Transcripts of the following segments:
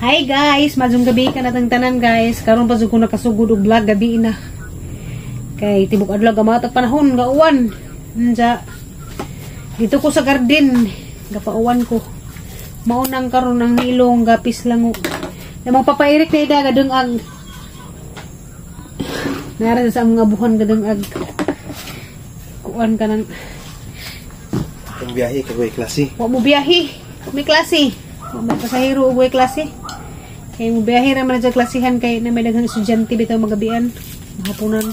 Hi guys, majong gabi ka natang tanan guys. Karon pa jud ko nakasugod og vlog gabi na. Kay tibok adlaw gamatag panahon nga uwan. Unsa dito ko sa garden, gapauwan ko. Mao nang karon ng nilong gapis lango. Namang papairik na ida gadung ag. Nara sa mga buhan gadung ag. Kuan ka nang ang biyahe ka klase. Wa mo biyahe, may klase. Wa mo pasahero og klase. Kay mo biyahe ra man sa klasihan kay na may daghang estudyante bitaw magabian, hapunan.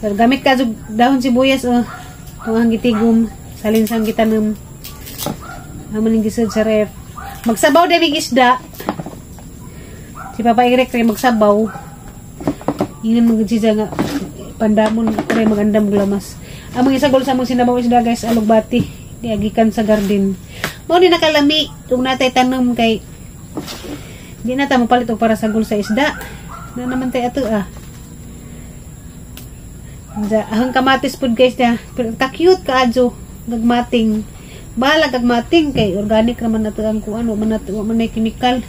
So, gamit ka jud dahon sibuyas o tuang gitigom, salin sang gitanom. Amon ning gisud sa ref. Magsabaw dami isda. Si Papa Eric ray magsabaw. Ingnan mo gid siya nga pandamon ray magandam glamas. Among isagol sa among sinabaw isda guys, alugbati, diagikan sa garden. Mao ni nakalami tung natay tanom kay di na ta mapalit og para sagol sa isda. Na naman tay ato ah. Ang kamatis pud guys ya, ka-cute kaadyo gagmating. Bahala gagmating kay organic naman nato ang kuan, man nato man may chemical.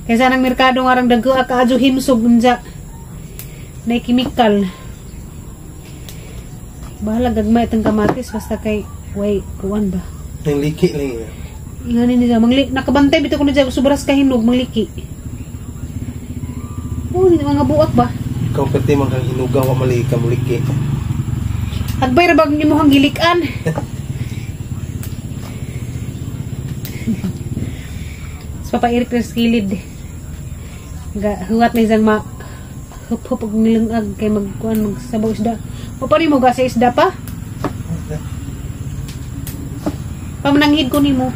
Kaysa nang merkado ngarang dagko kaadyo himsog unja. May chemical. Bahala gagmay itong kamatis basta kay way kuan ba. Ang liki lang yun. Ingani niya nakabantay bitaw ko niya sobras ka hinog mangliki. Oh, hindi mga buak ba? Ikaw pati man kang hinugaw wa mali ka muliki. Agbay ra bag nimo hang gilikan. Sa Papa Eric skilid. Huwat na isang hup-hup og nilungag kay magkuan magsabaw isda. O pa mo gasa isda pa? Pamananghid ko nimo.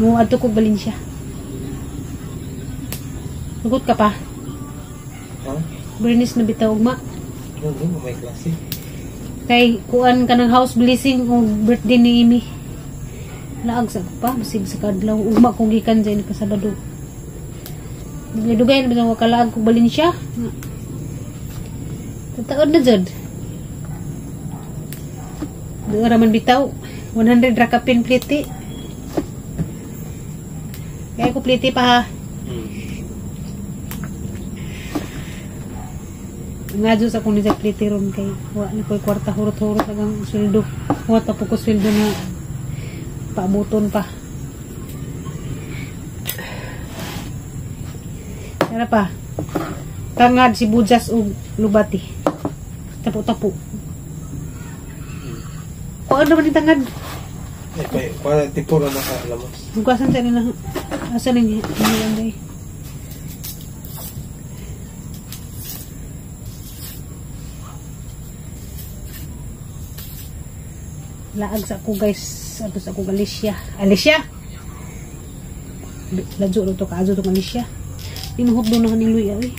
Mo adto ko Valencia. Sugot ka pa? Ha? Bernis na bitaw ugma. Hindi mo may klase. Kay kuan ka ng house blessing o birthday ni Imi. Laag sa pa, basig sa kadlaw. Ugma kong gikan dyan ka Sabado. Dugay na bitaw kalaag ko Valencia. Tataod na dyan. Doon raman bitaw. 100 rakapin pliti. Kaya ko pliti pa ha. Nga dyan sa kung nisa pliti ron kay wala ni ko'y kwarta hurot-hurot agang sweldo. Huwag pa po ko sweldo na paabuton pa. Kaya pa. Tangad si Bujas o Lubati. Tapo-tapo. Kuan naman yung tangad. Para tipo na nakalamas. Hugasan siya nila. Asan yung hilanday? Laag sa ako guys. Ato sa ako Alicia. Alicia! Ladyo ito kaadyo itong Alicia. Pinuhot doon na kaniluy ay.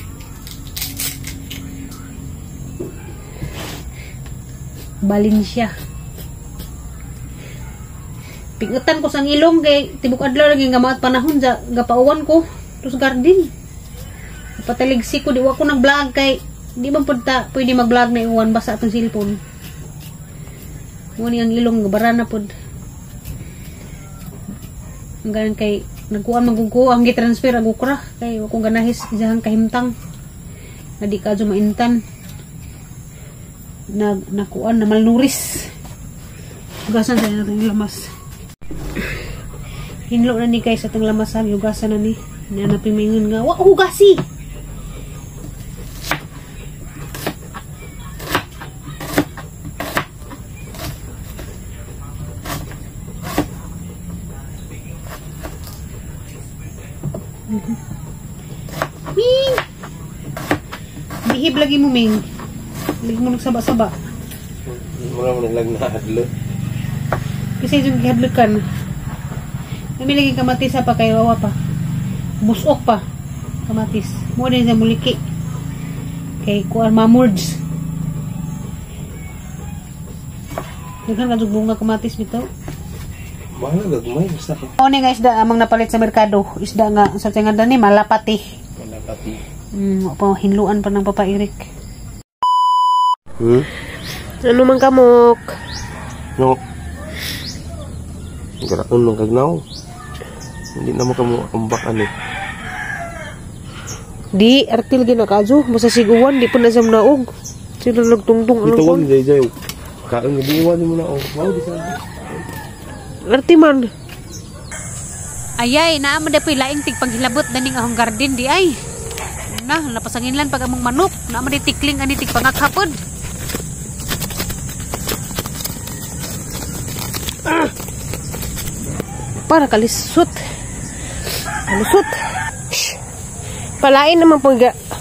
Valencia. Pingutan ko sang ilong kay tibok adlaw lagi gamat panahon sa gapauwan ko tus garden. Pataligsi ko di wa ko nag-vlog kay di man pud ta pwede mag-vlog na iwan basa atong cellphone. Mo ni ang ilong gabara na pud. Hanggang kay nagkuan magugo ang gi-transfer ang ukra kay wa ko ganahis jahang kahimtang. Adi ka jo maintan. Nakuan na malnuris. Hugasan sa natin lamas. Hinlo na ni guys atong lamasan. Hugasan na ni. Napimingon nga. Wa hugasi! Ming! Bihib lagi mo, Ming. Lagi mo nagsaba-saba. Mura mo naglag na hadlo. Kasi yung gihadlukan. Kami lagi kamatis pa kay wawa pa. Busok pa. Kamatis. Mo din sa muliki. Kay kuan mamurds. Daghan ka bunga kamatis bitaw. Mahal gagmay basta ko. O ni nga isda amang napalit sa merkado. Isda nga sa tingadan ni malapati. Malapati. Pa hinluan pa ng Papa Eric. Ano man kamok? No. Garakon ng kagnaw. Hindi na mo kamo ambak ani. Di artil ginakajo masa siguan di pun asam naog. Sila nagtungtong Dito ano wag jay. Kaon nga diwan mo na oh. Mao di sa. Arti man. Ayay, naa man dapoy laing tig paghilabot daning ahong garden di ay. Na, napasanginlan pag among manok, naa man di tikling ani tig pangakhapod. Para kalisut. Kalisut. Shh. Palain naman po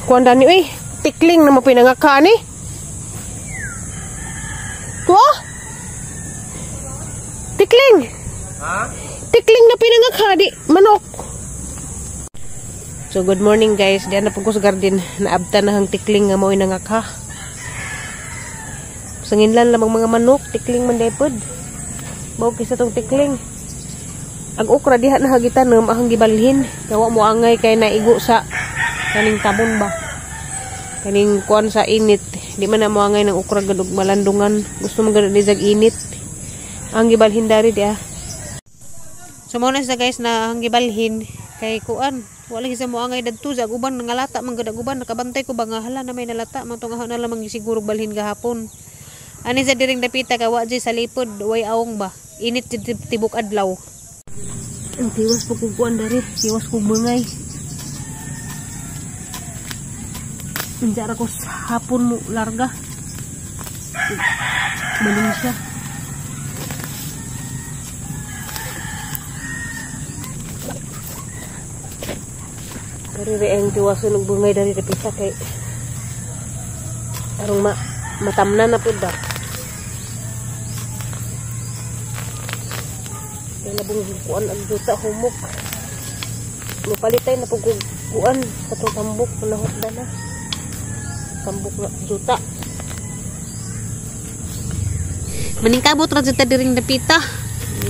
kuanda ni uy. Tikling naman po nangaka ni. Tuwa? Tikling. Ha? Tikling na pinangakha di manok. So good morning guys. Diyan na po ko sa garden. Naabta na hang tikling nga mo'y nangakha. Sanginlan lamang mga manok. Tikling man daypod. Mao kisa tong tikling. Ang okra diha na hagitan ng ahang gibalhin. Kawa mo angay kay naigo sa kaning tabon ba. Kaning kuan sa init. Di man na mo angay ng okra gadug malandungan. Gusto mo gadug ni init. Ang gibalhin dari dia. So mo na sa guys na ang gibalhin kay kuan. Wala gisa mo angay dadto sa uban nangalata man gadag uban nakabantay ko ba nga hala na may nalata man tong na lamang siguro balhin gahapon. Ani sa diring dapita ka wa sa lipod way awong ba. Init tibok adlaw. Ang tiwas po kukuan dari. Tiwas ko bungay. Menjara ko hapon mo larga. Baling siya. Dari ang tiwas ko nagbungay dari dapita kay arong matamna na po da. Labong kuan ang juta humok. Mapalitay na pug kuan katong tambok nahot na. Tambok na juta. Maningkamot ra jud ta diring dapita.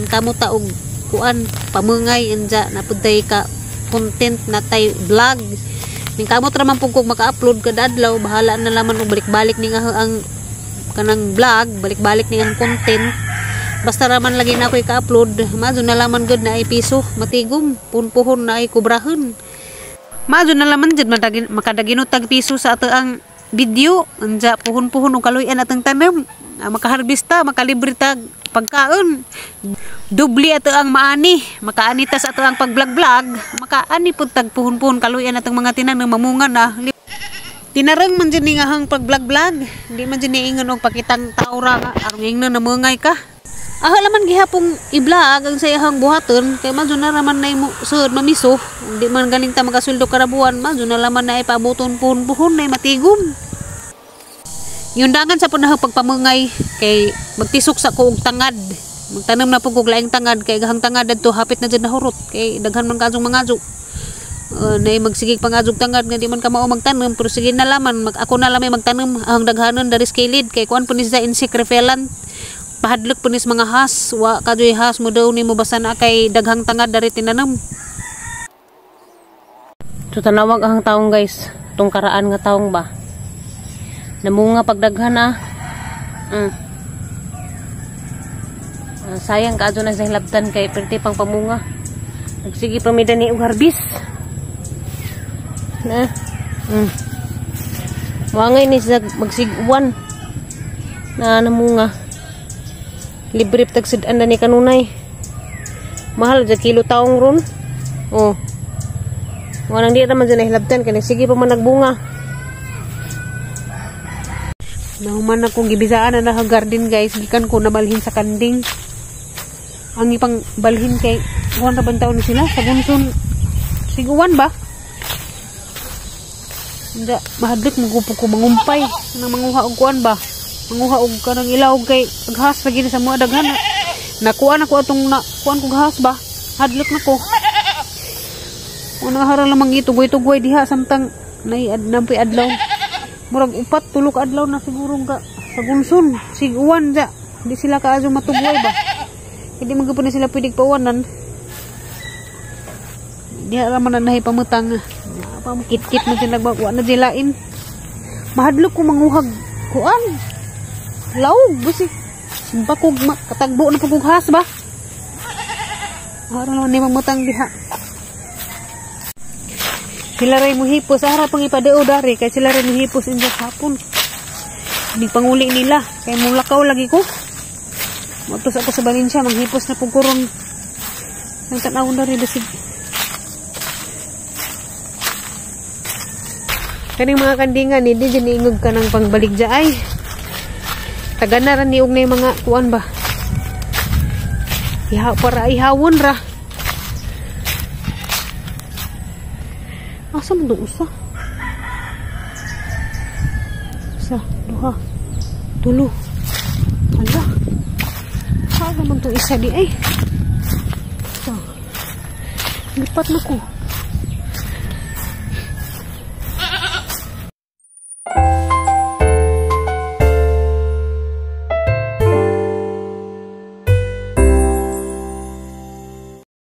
Kamot ta og kuan pamungay anja napudtay ka content na tay vlog. Ningkamot ra man pug kog maka-upload kada adlaw bahala na laman og balik-balik ning ang kanang vlog, balik-balik ning ang content. Basta raman lagi na ako i-upload, madyo na laman good na ay piso, matigom, punpuhon na ay kubrahon. Madyo na laman dyan, makadaginot tag piso sa ato ang video, anja puhon-puhon o kaluyan atang tanem, makaharbista, makalibre tag pagkaon. Dubli ato ang maani, makaanita sa ato ang pag-vlog-vlog, makaani po tag puhon-puhon kaluyan atang mga tinanong mamunga na. Tinarang man dyan nga hang pag-vlog-vlog, hindi man dyan niingon o pakitang taura nga, arong ingno na mungay ka. Laman gihapong i-vlog ang sayahang buhaton kay madyo na raman na mo sud mamiso hindi man galing ta magasuldo karabuan madyo na laman na ipabuton puhon na matigom. Yung dangan sa punahang pagpamungay kay magtisok sa kuog tangad magtanom na pug og laing tangad kay gahang tangad adto hapit na jud nahurot kay daghan man kadzong mangadyo nay magsigig pangadzog tangad nga di man ka mao magtanom pero sige na laman ako na lamay magtanom ang daghanon dari skilid kay kuan punis sa insect repellent. Pahadlok punis mga has, wa kajoy has mo daw ni mo basa na kay daghang tangad dari tinanam. So tanawag ang taong guys, tong karaan nga taong ba. Namunga pagdaghan sayang kaadyo na sa hilabtan kay perti pang pamunga. Nagsige pamida ni og harbis. Na. Wangay ni sa magsiguan na namunga. Libre tagsid anda ni kanunay. Mahal sa kilo taong ron. Oh. Wanang di naman dyan hilabtan kaya sige pa man nagbunga. Nahuman akong gibisaan na garden guys. Gikan ko nabalhin sa kanding. Ang ipang balhin kay kuwan na bantaw na sila sa gunson. Siguan ba? Hindi. Mahadlik magupog ko mangumpay. Nang manguha og kuwan ba? Manguha og kanang ilaw kay aghas lagi sa mga daghan. Nakuha na ko atong kuan kog has ba. Hadlok na ko. Una hara lamang itugoy-tugoy diha samtang nampi adlaw. Murag upat tulok adlaw na siguro ka sa gunson. Siguan ja. Di sila kaadyo matugoy ba. Hindi man gyud sila pwedeng pawanan. Diha ra man nahi pamutang. Apa mo kit-kit mo sila wa na dilain. Mahadlok ko manguhag kuan. Laog busi bakog katagbo na pagug has ba. Araw ni mamutang diha. Sila rin mo hipos. Harap pang ipadeo dari. Kaya sila rin mo hipos in hapon. Hindi panguli nila. Kaya mulakaw lagi ko. Matos ako sa Valencia. Manghipos na pagkurong. Ang tanawon dari basig. Kaning mga kandingan, hindi dyan iingog ka ng pangbaligja ay. Taganaran niog na yung mga kuan ba. Para ihawon ra. Asa mo doon usa? Isa, duha, tulo. Hala. Saan naman itong isa di ay? Lipat na ko.